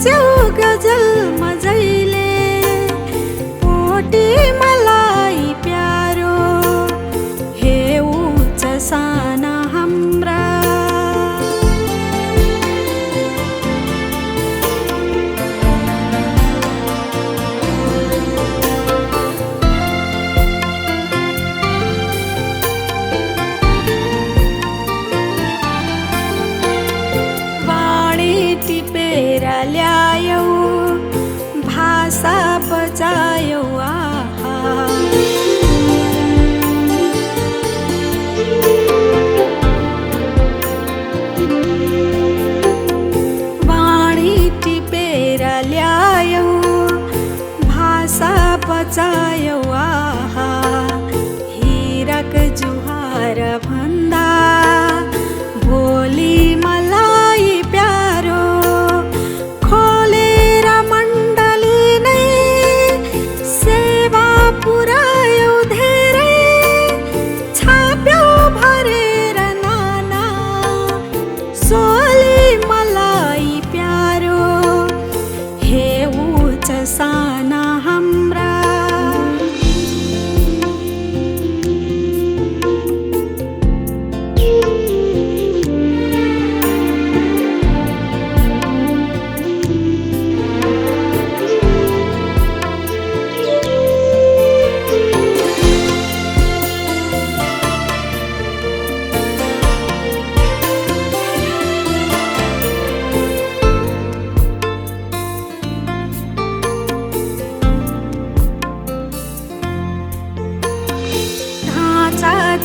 गाउँछौ गजल मजैले पोटी मलाई प्यारो हे उच्च साना हाम्रा टिपेर ल्यायौ भाषा बचायौ आहा वाणी टिपेर ल्यायौ भाषा बचायौ आहा हिरक जुहार भन्दा भोलि मलाई प्यारो खोलेर मण्डली नै सेवा पुर्यायौ धेरै छाप्यौ भरेर नाना सोली मलाई प्यारो हे उच्च साना हाम्रा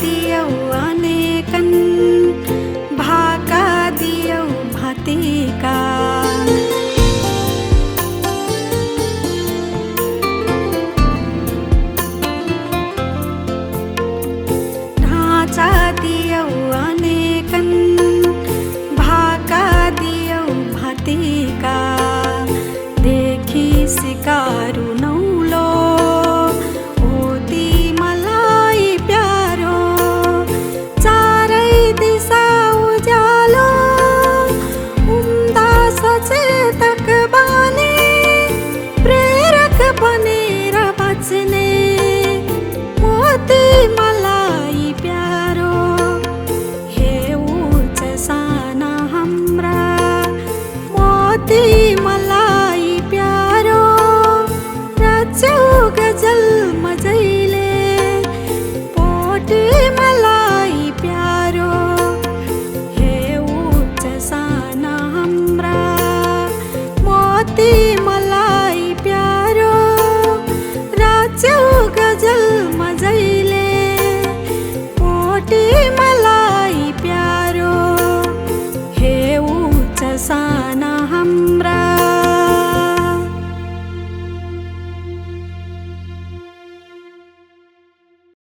दियौ अनेकन भाका दियौ भातिका ढाँचा दियौ अनेकन भाका दियौ भातिका देखि सिकारु नौलो बनेर बच्ने मोती मलाई प्यारो हे उच्च साना हाम्रा मोती